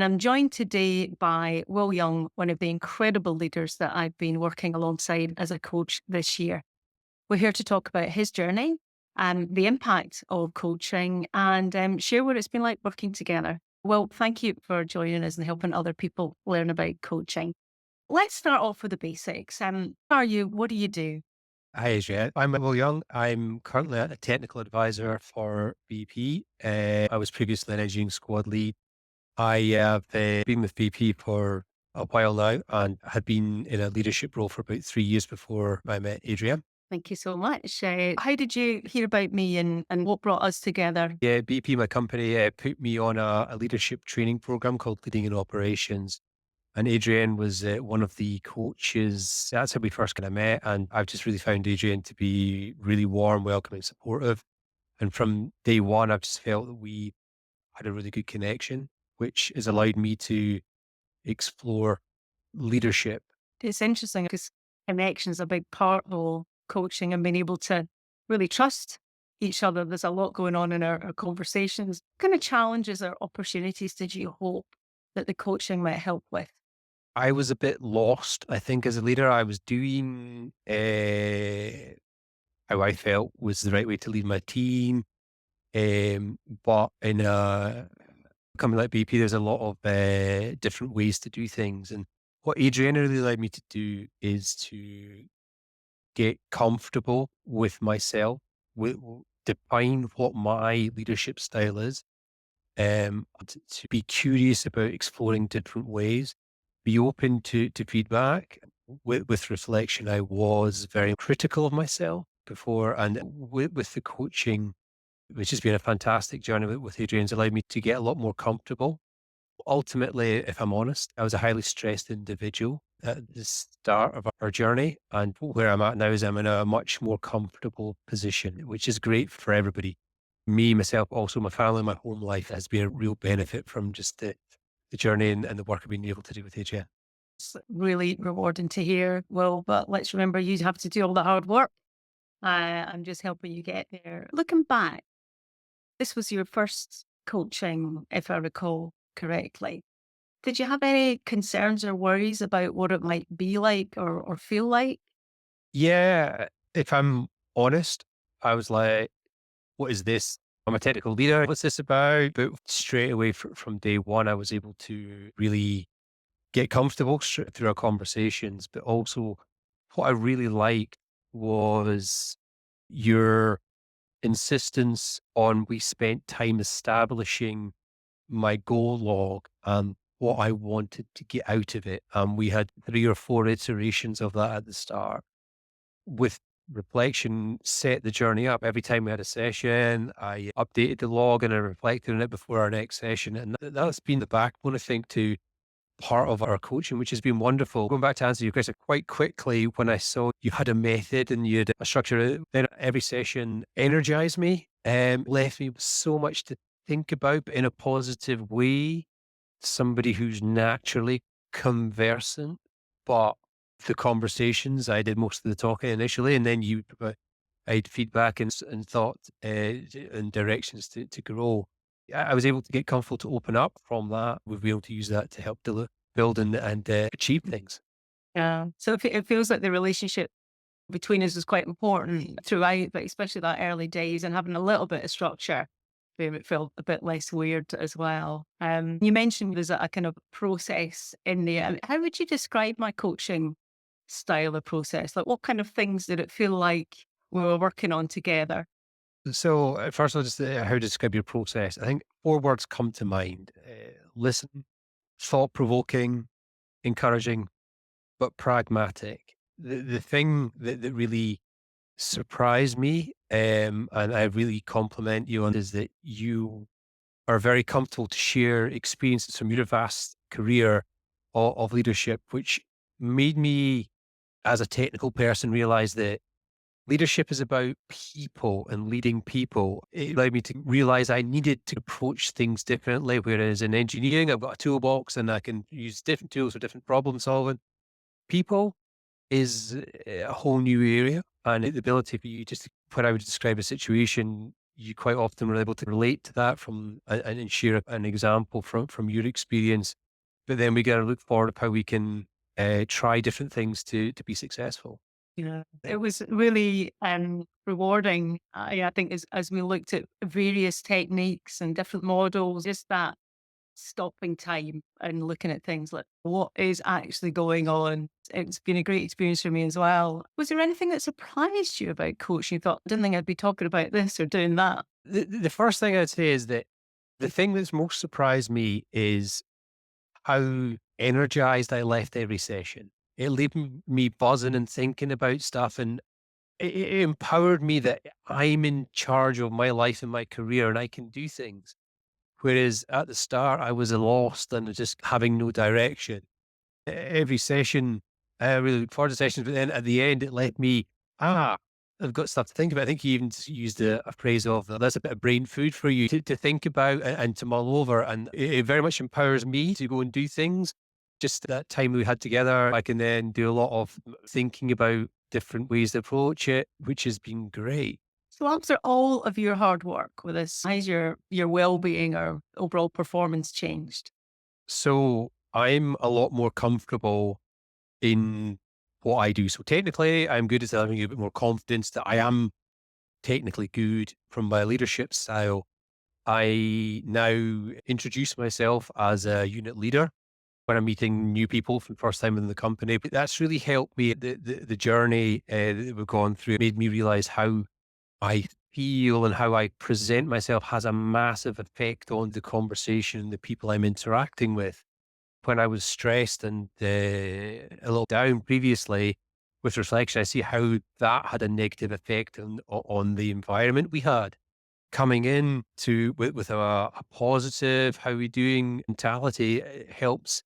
And I'm joined today by Will Young, one of the incredible leaders that I've been working alongside as a coach this year. We're here to talk about his journey and the impact of coaching and share what it's been like working together. Well, thank you for joining us and helping other people learn about coaching. Let's start off with the basics. Who are you? What do you do? Hi, Adrienne. I'm Will Young. I'm currently a technical advisor for BP. I was previously an engineering squad lead. I have been with BP for a while now and had been in a leadership role for about 3 years before I met Adrienne. Thank you so much. How did you hear about me and what brought us together? Yeah, BP, my company, put me on a leadership training program called Leading in Operations. And Adrienne was one of the coaches. That's how we first kind of met. And I've just really found Adrienne to be really warm, welcoming, supportive. And from day one, I've just felt that we had a really good connection, which has allowed me to explore leadership. It's interesting because connection is a big part of coaching and being able to really trust each other. There's a lot going on in our conversations. What kind of challenges or opportunities did you hope that the coaching might help with? I was a bit lost, I think, as a leader. I was doing how I felt was the right way to lead my team. But in a company like BP, there's a lot of different ways to do things. And what Adriana really allowed me to do is to get comfortable with myself, define what my leadership style is, to be curious about exploring different ways, be open to feedback. With reflection, I was very critical of myself before, and with the coaching, which has been a fantastic journey with Adrian's allowed me to get a lot more comfortable. Ultimately, if I'm honest, I was a highly stressed individual at the start of our journey. And where I'm at now is I'm in a much more comfortable position, which is great for everybody. Me, myself, also my family, my home life has been a real benefit from just the journey and the work I've been able to do with AJ. It's really rewarding to hear. Well, but let's remember you have to do all the hard work. I'm just helping you get there. Looking back, this was your first coaching, if I recall correctly. Did you have any concerns or worries about what it might be like or feel like? Yeah, if I'm honest, I was like, what is this? I'm a technical leader. What's this about? But straight away from day one, I was able to really get comfortable through our conversations. But also, what I really liked was your insistence on we spent time establishing my goal log and what I wanted to get out of it. And we had 3 or 4 iterations of that at the start. With reflection, set the journey up. Every time we had a session, I updated the log and I reflected on it before our next session. And that's been the backbone, I think, to part of our coaching, which has been wonderful. Going back to answer your question quite quickly, when I saw you had a method and you had a structure, then every session energized me and left me with so much to think about, but in a positive way. Somebody who's naturally conversant, but the conversations, I did most of the talking initially, and then you provide feedback and thought and directions to grow. I was able to get comfortable to open up from that. We've been able to use that to help build and achieve things. Yeah. So it feels like the relationship between us is quite important throughout, but especially that early days and having a little bit of structure made it feel a bit less weird as well. You mentioned there's a kind of process in there. How would you describe my coaching style of process? Like what kind of things did it feel like we were working on together? So, first of all, just how to describe your process. I think 4 words come to mind: listen, thought provoking, encouraging, but pragmatic. The thing that really surprised me, and I really compliment you on, is that you are very comfortable to share experiences from your vast career of leadership, which made me, as a technical person, realize that leadership is about people and leading people. It allowed me to realize I needed to approach things differently. Whereas in engineering, I've got a toolbox and I can use different tools for different problem solving. People is a whole new area, and the ability for you just when I would describe a situation, you quite often were able to relate to that and share an example from your experience. But then we got to look forward to how we can try different things to be successful. Yeah, it was really rewarding. I think as we looked at various techniques and different models, just that stopping time and looking at things like what is actually going on. It's been a great experience for me as well. Was there anything that surprised you about coaching? You thought, I didn't think I'd be talking about this or doing that. The first thing I'd say is that the thing that's most surprised me is how energized I left every session. It left me buzzing and thinking about stuff, and it empowered me that I'm in charge of my life and my career and I can do things. Whereas at the start, I was lost and just having no direction. Every session, I really look forward to sessions, but then at the end, it left me, ah, I've got stuff to think about. I think you even used a phrase of that's a bit of brain food for you to think about and to mull over. And it very much empowers me to go and do things. Just that time we had together, I can then do a lot of thinking about different ways to approach it, which has been great. So after all of your hard work with this, how's your well-being or overall performance changed? So I'm a lot more comfortable in what I do. So technically, I'm good at having a bit more confidence that I am technically good from my leadership style. I now introduce myself as a unit leader when I'm meeting new people for the first time in the company. But that's really helped me. The journey that we've gone through made me realize how I feel and how I present myself has a massive effect on the conversation and the people I'm interacting with. When I was stressed and a little down previously, with reflection, I see how that had a negative effect on the environment we had. Coming in with a positive, how we doing mentality helps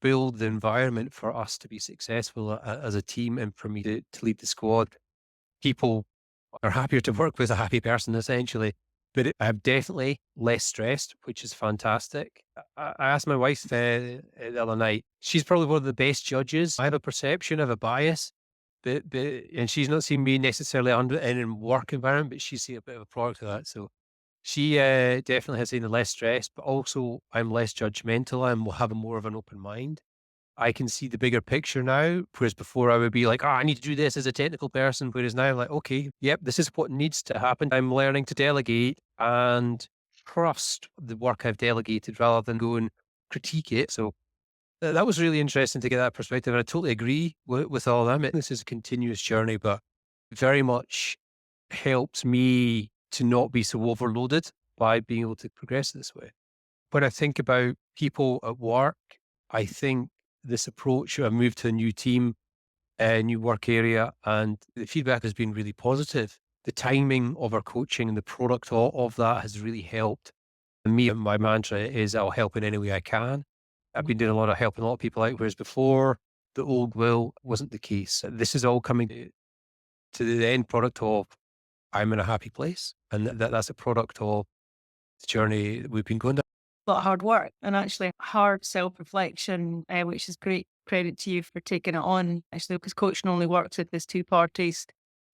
build the environment for us to be successful as a team and for me to lead the squad. People are happier to work with a happy person, essentially. But I'm definitely less stressed, which is fantastic. I asked my wife the other night. She's probably one of the best judges. I have a perception of a bias, but and she's not seen me necessarily under in a work environment, but she's seen a bit of a product of that. So she definitely has seen the less stress, but also I'm less judgmental. I'm having more of an open mind. I can see the bigger picture now, whereas before I would be like, "Oh, I need to do this as a technical person," whereas now I'm like, "Okay, yep, this is what needs to happen." I'm learning to delegate and trust the work I've delegated rather than go and critique it. So that was really interesting to get that perspective. And I totally agree with all that. I mean, this is a continuous journey, but very much helps me to not be so overloaded by being able to progress this way. When I think about people at work, I think this approach, I've moved to a new team, a new work area, and the feedback has been really positive. The timing of our coaching and the product of that has really helped. And me, my mantra is I'll help in any way I can. I've been doing a lot of helping a lot of people out, whereas before the old will wasn't the case. This is all coming to the end product of I'm in a happy place. And that's a product of the journey that we've been going down. A lot of hard work and actually hard self-reflection, which is great credit to you for taking it on, actually, because coaching only works if there's two parties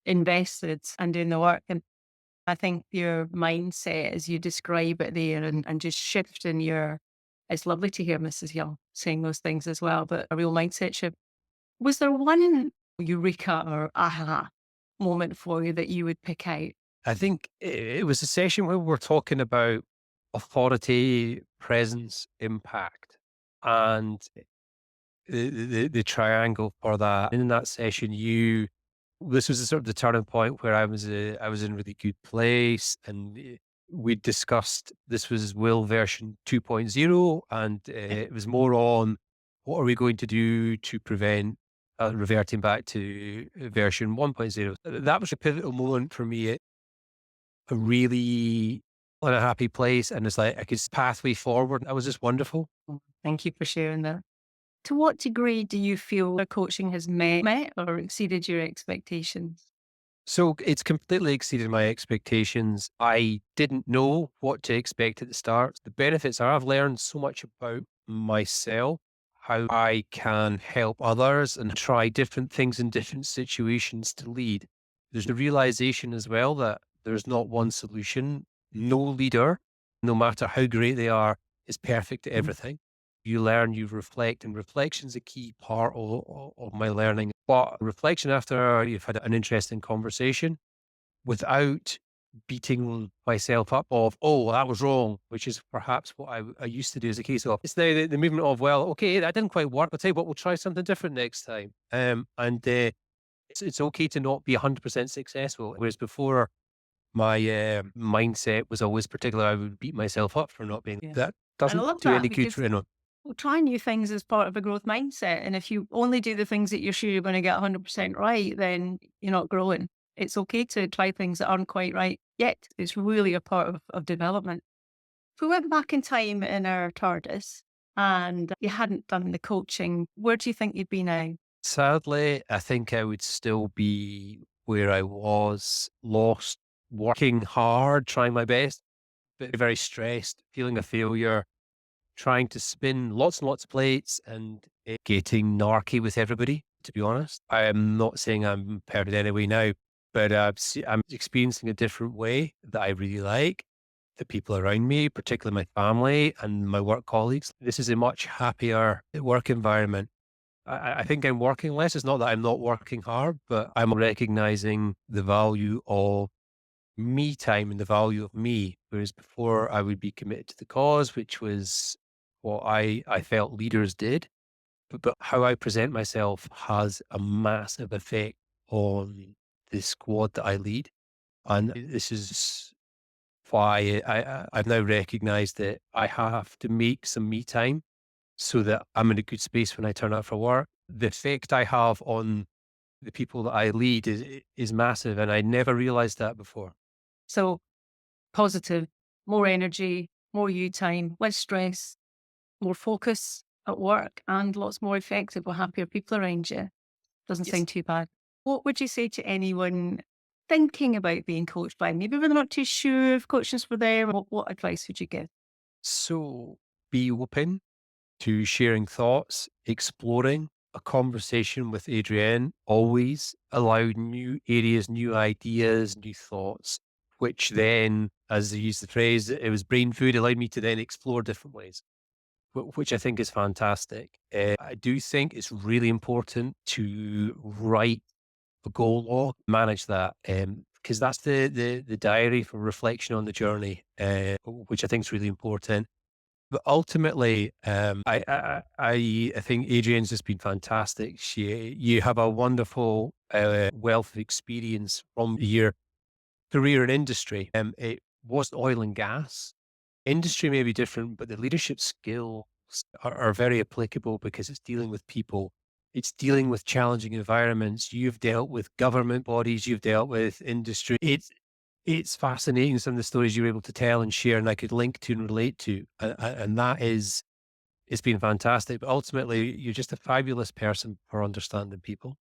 invested and doing the work. And I think your mindset, as you describe it there, and just shifting it's lovely to hear Mrs. Young saying those things as well, but a real mindset shift. Was there one eureka or aha moment for you that you would pick out? I think it was a session where we were talking about authority, presence, impact, and the triangle for that. In that session, this was the sort of the turning point where I was in a really good place, and we discussed this was Will version 2.0, and it was more on what are we going to do to prevent reverting back to version 1.0. That was a pivotal moment for me. A really in a happy place, and it's like I could pathway forward. That was just wonderful. Thank you for sharing that. To what degree do you feel the coaching has met or exceeded your expectations? So it's completely exceeded my expectations. I didn't know what to expect at the start. The benefits are I've learned so much about myself, how I can help others and try different things in different situations to lead. There's the realization as well that There's not one solution. No leader, no matter how great they are, is perfect at everything. You learn, you reflect, and reflection's a key part of my learning. But reflection after you've had an interesting conversation without beating myself up of, oh, that was wrong, which is perhaps what I used to do as a case of. It's now the movement of, well, okay, that didn't quite work. I'll tell you what, we'll try something different next time. It's okay to not be 100% successful. Whereas before, my mindset was always particular. I would beat myself up for not being. Yeah. That And I doesn't love do that any good because for anyone. well, try new things as part of a growth mindset. And if you only do the things that you're sure you're going to get 100% right, then you're not growing. It's okay to try things that aren't quite right yet. It's really a part of development. If we went back in time in our TARDIS and you hadn't done the coaching, where do you think you'd be now? Sadly, I think I would still be where I was, lost, working hard, trying my best, but very stressed, feeling a failure, trying to spin lots and lots of plates and getting narky with everybody, to be honest. I am not saying I'm perfect anyway now, but I'm experiencing a different way that I really like. The people around me, particularly my family and my work colleagues. This is a much happier work environment. I think I'm working less. It's not that I'm not working hard, but I'm recognizing the value of me time and the value of me. Whereas before I would be committed to the cause, which was what I felt leaders did. But how I present myself has a massive effect on the squad that I lead. And this is why I've now recognized that I have to make some me time so that I'm in a good space when I turn up for work. The effect I have on the people that I lead is massive. And I never realized that before. So positive, more energy, more you time, less stress, more focus at work, and lots more effective with happier people around you. Doesn't Yes. sound too bad. What would you say to anyone thinking about being coached by maybe they're not too sure if coaching's for them? What advice would you give? So be open to sharing thoughts, exploring a conversation with Adrienne, always allowed new areas, new ideas, new thoughts, which then, as they use the phrase, it was brain food, allowed me to then explore different ways, which I think is fantastic. I do think it's really important to write a goal log, manage that, because that's the diary for reflection on the journey, which I think is really important. But ultimately, I think Adrienne's just been fantastic. You have a wonderful wealth of experience from your career in industry. It wasn't oil and gas. Industry may be different, but the leadership skills are very applicable because it's dealing with people. It's dealing with challenging environments. You've dealt with government bodies. You've dealt with industry. It's fascinating some of the stories you're able to tell and share, and I could link to and relate to, and that is it's been fantastic. But ultimately, you're just a fabulous person for understanding people.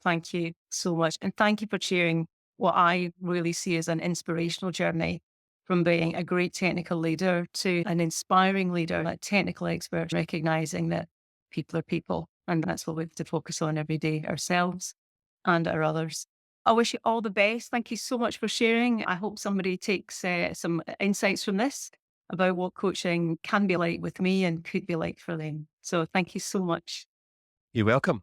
Thank you so much. And thank you for sharing what I really see as an inspirational journey from being a great technical leader to an inspiring leader, a technical expert, recognizing that people are people. And that's what we have to focus on every day, ourselves and our others. I wish you all the best. Thank you so much for sharing. I hope somebody takes some insights from this about what coaching can be like with me and could be like for them. So thank you so much. You're welcome.